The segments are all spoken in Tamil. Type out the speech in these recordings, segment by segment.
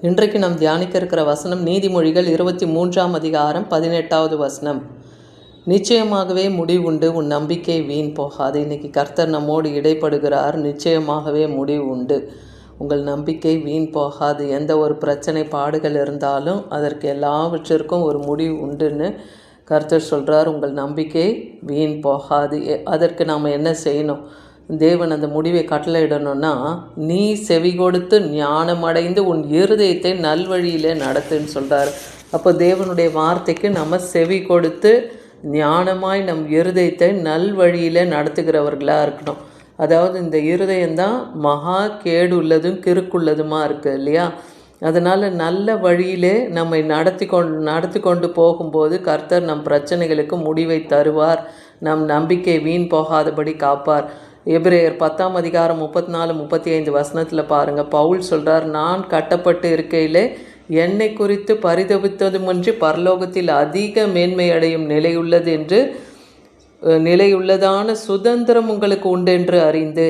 இன்றைக்கு நாம் தியானிக்க இருக்கிற வசனம் நீதிமொழிகள் 23ஆம் அதிகாரம் 18வது வசனம். நிச்சயமாகவே முடிவு உண்டு, உன் நம்பிக்கை வீண் போகாது. இன்னைக்கு கர்த்தர் நம்மோடு இடைப்படுகிறார். நிச்சயமாகவே முடிவு உண்டு, உங்கள் நம்பிக்கை வீண் போகாது. எந்த ஒரு பிரச்சனை பாடுகள் இருந்தாலும் அதற்கு எல்லாவற்றிற்கும் ஒரு முடிவு உண்டுன்னு கர்த்தர் சொல்கிறார். உங்கள் நம்பிக்கை வீண் போகாது. அதற்கு நாம் என்ன செய்யணும்? தேவன் அந்த முடிவை கட்டளையிடணும்னா, நீ செவி கொடுத்து ஞானம் அடைந்து உன் இருதயத்தை நல்வழியிலே நடத்துன்னு சொல்கிறார். அப்போ தேவனுடைய வார்த்தைக்கு நம்ம செவி கொடுத்து ஞானமாய் நம் இருதயத்தை நல்வழியில் நடத்துகிறவர்களாக இருக்கணும். அதாவது இந்த இருதயம்தான் மகா கேடு உள்ளதும் கிறுக்குள்ளதுமா இருக்குது இல்லையா? அதனால் நல்ல வழியிலே நம்மை நடத்தி கொண்டு போகும்போது கர்த்தர் நம் பிரச்சனைகளுக்கு முடிவை தருவார். நம் நம்பிக்கை வீண் போகாதபடி காப்பார். எபிரேயர் 10ஆம் அதிகாரம் 34-35 வசனத்தில் பாருங்கள். பவுல் சொல்கிறார், நான் கட்டப்பட்டு இருக்கையிலே என்னை குறித்து பரிதவித்ததுமின்றி பரலோகத்தில் அதிக மேன்மை அடையும் நிலையுள்ளதான சுதந்திரம் உங்களுக்கு உண்டென்று அறிந்து.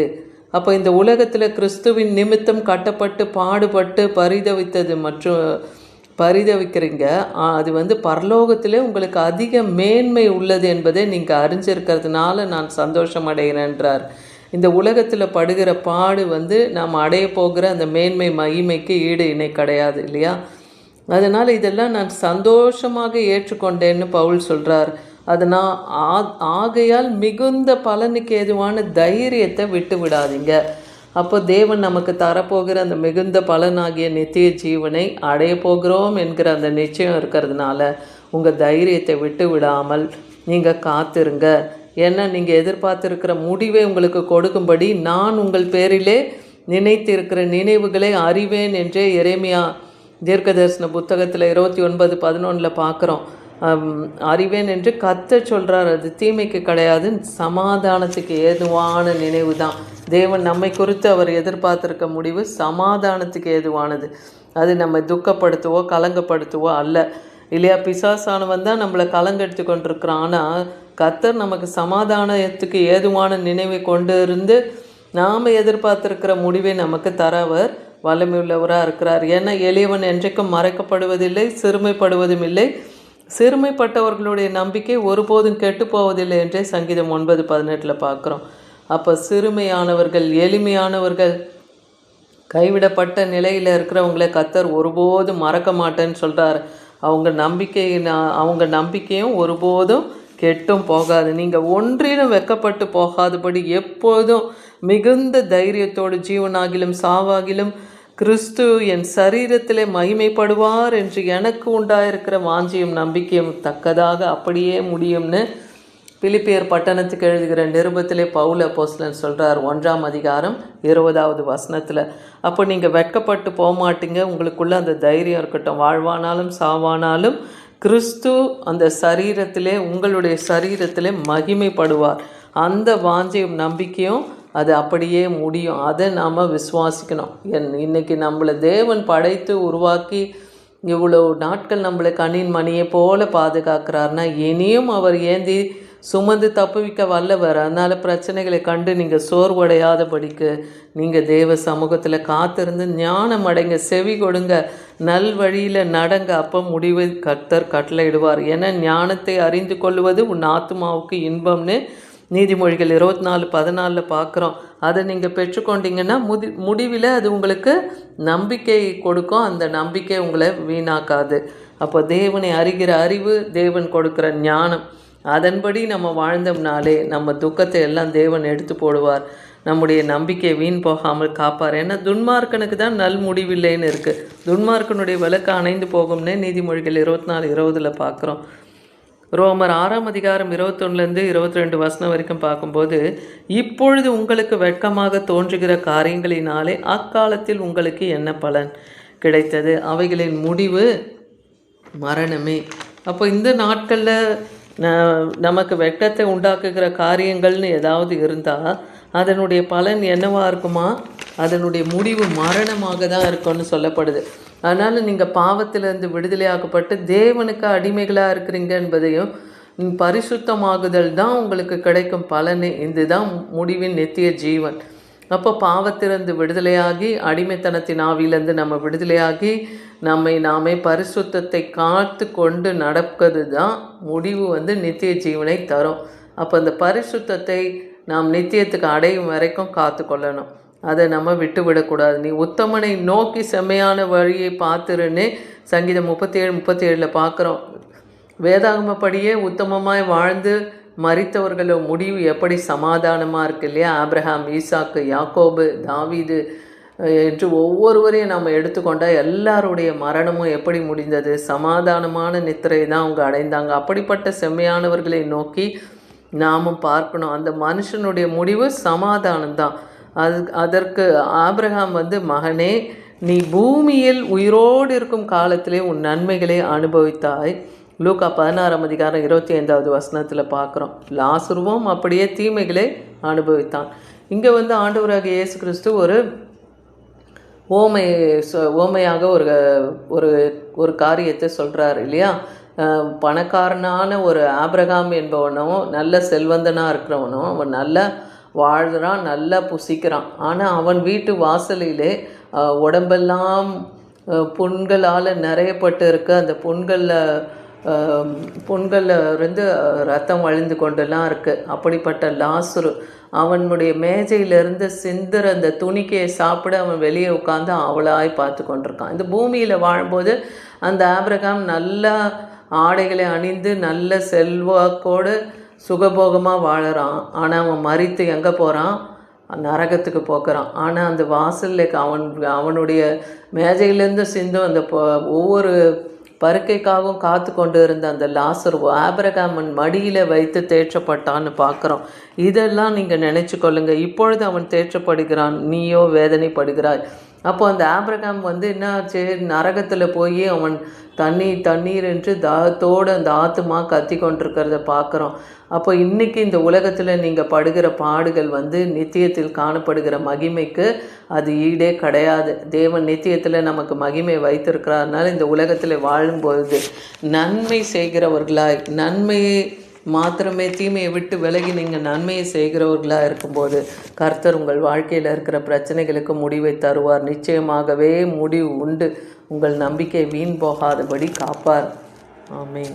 அப்போ இந்த உலகத்தில் கிறிஸ்துவின் நிமித்தம் கட்டப்பட்டு பாடுபட்டு பரிதவிக்கிறீங்க. அது பரலோகத்திலே உங்களுக்கு அதிக மேன்மை உள்ளது என்பதை நீங்கள் அறிஞ்சிருக்கிறதுனால நான் சந்தோஷம் அடைகிறேன்றார். இந்த உலகத்தில் படுகிற பாடு நாம் அடைய போகிற அந்த மேன்மை மகிமைக்கு ஈடு இணை கிடையாது இல்லையா? அதனால் இதெல்லாம் நான் சந்தோஷமாக ஏற்றுக்கொண்டேன்னு பவுல் சொல்கிறார். அதனால் ஆகையால் மிகுந்த பலனுக்கு ஏதுவான தைரியத்தை விட்டு விடாதீங்க. அப்போ தேவன் நமக்கு தரப்போகிற அந்த மிகுந்த பலனாகிய நித்திய ஜீவனை அடைய போகிறோம் என்கிற அந்த நிச்சயம் இருக்கிறதுனால உங்கள் தைரியத்தை விட்டு விடாமல் நீங்கள் காத்திருங்க. ஏன்னா நீங்கள் எதிர்பார்த்துருக்கிற முடிவை உங்களுக்கு கொடுக்கும்படி நான் உங்கள் பேரிலே நினைத்திருக்கிற நினைவுகளை அறிவேன் என்றே எரேமியா தீர்க்கதரிசன புத்தகத்தில் 29:11 பார்க்குறோம். அறிவேன் என்று கர்த்தர் சொல்கிறார். அது தீமைக்கு கிடையாது, சமாதானத்துக்கு ஏதுவான நினைவு தான். தேவன் நம்மை குறித்து அவர் எதிர்பார்த்திருக்க முடிவு சமாதானத்துக்கு ஏதுவானது. அது நம்மை துக்கப்படுத்துவோ கலங்கப்படுத்துவோ அல்ல இல்லையா? பிசாசானவன் தான் நம்மளை கலங்கெடுத்து கொண்டிருக்கிறான். ஆனால் கர்த்தர் நமக்கு சமாதானத்துக்கு ஏதுவான நினைவை கொண்டு இருந்து நாம் எதிர்பார்த்திருக்கிற முடிவை நமக்கு தரவர் வல்லமையுள்ளவராக இருக்கிறார். ஏன்னா எளியவன் என்றைக்கும் மறைக்கப்படுவதில்லை, சிறுமைப்படுவதும் இல்லை. சிறுமைப்பட்டவர்களுடைய நம்பிக்கை ஒருபோதும் கெட்டு போவதில்லை என்றே சங்கீதம் 9:18 பார்க்குறோம். அப்போ சிறுமையானவர்கள், எளிமையானவர்கள், கைவிடப்பட்ட நிலையில் இருக்கிறவங்கள கர்த்தர் ஒருபோதும் மறக்க மாட்டேன்னு சொல்கிறார். அவங்க நம்பிக்கையும் ஒருபோதும் கெட்டும் போகாது. நீங்கள் ஒன்றிலும் வெக்கப்பட்டு போகாதபடி எப்போதும் மிகுந்த தைரியத்தோடு ஜீவனாகிலும் சாவாகிலும் கிறிஸ்து என் சரீரத்திலே மகிமைப்படுவார் என்று எனக்கு உண்டாயிருக்கிற வாஞ்சியும் நம்பிக்கையும் தக்கதாக அப்படியே முடியும்னு பிலிப்பியர் பட்டணத்துக்கு எழுதுகிற நிருபத்திலே பவுல் அப்போஸ்தலன் சொல்கிறார் 1ஆம் அதிகாரம் 20வது வசனத்தில். அப்போ நீங்கள் வெட்கப்பட்டு போகமாட்டீங்க. உங்களுக்குள்ள அந்த தைரியம் இருக்கட்டும். வாழ்வானாலும் சாவானாலும் கிறிஸ்து அந்த சரீரத்திலே, உங்களுடைய சரீரத்திலே மகிமைப்படுவார். அந்த வாஞ்சியும் நம்பிக்கையும் அது அப்படியே முடியும். அதை நாம் விசுவாசிக்கணும். இன்றைக்கி நம்மளை தேவன் படைத்து உருவாக்கி இவ்வளோ நாட்கள் நம்மளை கண்ணின் மணியை போல பாதுகாக்கிறார்னா இனியும் அவர் ஏந்தி சுமந்து தப்புவிக்க வல்லவர். அதனால் பிரச்சனைகளை கண்டு நீங்கள் சோர்வடையாதபடிக்கு நீங்கள் தேவ சமூகத்தில் காத்திருந்து ஞானம் அடைங்க, செவி கொடுங்க, நல் வழியில் நடங்க. அப்போ முடிவை கர்த்தர் கட்டளையிடுவார். ஏன்னா ஞானத்தை அறிந்து கொள்வது உன் ஆத்துமாவுக்கு இன்பம்னு நீதிமொழிகள் 24:14 பார்க்குறோம். அதை நீங்கள் பெற்றுக்கொண்டீங்கன்னா முடிவில் அது உங்களுக்கு நம்பிக்கை கொடுக்கும். அந்த நம்பிக்கை உங்களை வீணாக்காது. அப்போ தேவனை அறிகிற அறிவு, தேவன் கொடுக்குற ஞானம், அதன்படி நம்ம வாழ்ந்தோம்னாலே நம்ம துக்கத்தை எல்லாம் தேவன் எடுத்து போடுவார். நம்முடைய நம்பிக்கை வீண் போகாமல் காப்பார். ஏன்னா துன்மார்க்கனுக்கு தான் நல் முடிவில்லைன்னு இருக்குது. துன்மார்க்கனுடைய விளக்கு அணைந்து போகும்னு நீதிமொழிகள் 24:20 பார்க்குறோம். ரோமர் 6ஆம் அதிகாரம் 21-22 வசனம் வரைக்கும் பார்க்கும்போது, இப்பொழுது உங்களுக்கு வெட்கமாக தோன்றுகிற காரியங்களினாலே அக்காலத்தில் உங்களுக்கு என்ன பலன் கிடைத்தது? அவைகளின் முடிவு மரணமே. அப்போ இந்த நாட்களில் நமக்கு வெட்கத்தை உண்டாக்குகிற காரியங்கள்னு ஏதாவது இருந்தால் அதனுடைய பலன் என்னவாக இருக்குமா? அதனுடைய முடிவு மரணமாக தான் இருக்கும்னு சொல்லப்படுது. அதனால் நீங்கள் பாவத்திலிருந்து விடுதலையாக்கப்பட்டு தேவனுக்கு அடிமைகளாக இருக்கிறீங்க என்பதையும் பரிசுத்தமாகுதல் தான் உங்களுக்கு கிடைக்கும் பலனே. இதுதான் முடிவின் நித்திய ஜீவன். அப்போ பாவத்திலிருந்து விடுதலையாகி, அடிமைத்தனத்தின் ஆவியிலிருந்து நம்ம விடுதலையாகி, நம்மை நாமே பரிசுத்தத்தை காத்து கொண்டு நடப்பது தான் முடிவு நித்திய ஜீவனை தரும். அப்போ அந்த பரிசுத்தத்தை நாம் நித்தியத்துக்கு அடையும் வரைக்கும் காத்து கொள்ளணும். அதை நம்ம விட்டு விடக்கூடாது. நீ உத்தமனை நோக்கி செம்மையான வழியை பார்த்துருன்னு சங்கீதம் 37:37 பார்க்குறோம். வேதாகமப்படியே உத்தமமாய் வாழ்ந்து மரித்தவர்களோட முடிவு எப்படி சமாதானமாக இருக்கு இல்லையா? ஆபிரகாம், ஈசாக்கு, யாக்கோபு, தாவீது என்று ஒவ்வொருவரையும் நம்ம எடுத்துக்கொண்டால் எல்லாருடைய மரணமும் எப்படி முடிந்தது? சமாதானமான நித்திரை தான் அவங்க அடைந்தாங்க. அப்படிப்பட்ட செம்மையானவர்களை நோக்கி நாமும் பார்க்கணும். அந்த மனுஷனுடைய முடிவு சமாதானம்தான். அதற்கு ஆபிரகாம் மகனே, நீ பூமியில் உயிரோடு இருக்கும் காலத்திலே உன் நன்மைகளை அனுபவித்தாய். லூக்கா 16:25 பார்க்குறோம். லாசருவும் அப்படியே தீமைகளை அனுபவித்தான். இங்கே ஆண்டவராகிய இயேசு கிறிஸ்து ஒரு ஓமையாக ஒரு காரியத்தை சொல்கிறார் இல்லையா? பணக்காரனான ஒரு ஆபிரகாம் என்பவனும் நல்ல செல்வந்தனாக இருக்கிறவனும் அவன் நல்லா வாழ்கிறான், நல்லா புசிக்கிறான். ஆனால் அவன் வீட்டு வாசலிலே உடம்பெல்லாம் புண்களால் நிறையப்பட்டு இருக்க, அந்த புண்களில் இருந்து ரத்தம் வழிந்து கொண்டெல்லாம் இருக்குது. அப்படிப்பட்ட லாசரு அவனுடைய மேஜையிலிருந்து சிந்துற அந்த துணிக்கையை சாப்பிட அவன் வெளியே உட்காந்து அவளாய் பார்த்து கொண்டிருக்கான். இந்த பூமியில் வாழும்போது அந்த ஆபிரகாம் நல்ல ஆடைகளை அணிந்து நல்ல செல்வாக்கோடு சுகபோகமாக வாழறான். ஆனால் அவன் மரித்து எங்கே போகிறான்? நரகத்துக்கு போக்குறான். ஆனால் அந்த வாசலில் அவனுடைய மேஜையிலேருந்து சிந்தும் அந்த ஒவ்வொரு பருக்கைக்காகவும் காத்து கொண்டு இருந்த அந்த லாசரு ஆபிரகாமன் மடியில் வைத்து தேற்றப்பட்டான்னு பார்க்குறோம். இதெல்லாம் நீங்கள் நினச்சி கொள்ளுங்க. இப்பொழுது அவன் தேற்றப்படுகிறான், நீயோ வேதனைப்படுகிறாய். அப்போ அந்த ஆபிரகாம் என்ன ஆச்சு? நரகத்தில் போய் அவன் தண்ணீர் என்று தாகத்தோடு அந்த ஆத்துமா கத்தி கொண்டிருக்கிறத பார்க்குறோம். அப்போ இன்றைக்கி இந்த உலகத்தில் நீங்கள் படுகிற பாடுகள் நித்தியத்தில் காணப்படுகிற மகிமைக்கு அது ஈடே கிடையாது. தேவன் நித்தியத்தில் நமக்கு மகிமை வைத்திருக்கிறாருனால இந்த உலகத்தில் வாழும்பொழுது நன்மை செய்கிறவர்களாய், நன்மையை மாத்திரமே தீமையை விட்டு விலகி நீங்கள் நன்மையை செய்கிறவர்களாக இருக்கும்போது கர்த்தர் உங்கள் வாழ்க்கையில் இருக்கிற பிரச்சனைகளுக்கு முடிவை தருவார். நிச்சயமாகவே முடிவு உண்டு. உங்கள் நம்பிக்கை வீண் போகாதபடி காப்பார். ஆமென்.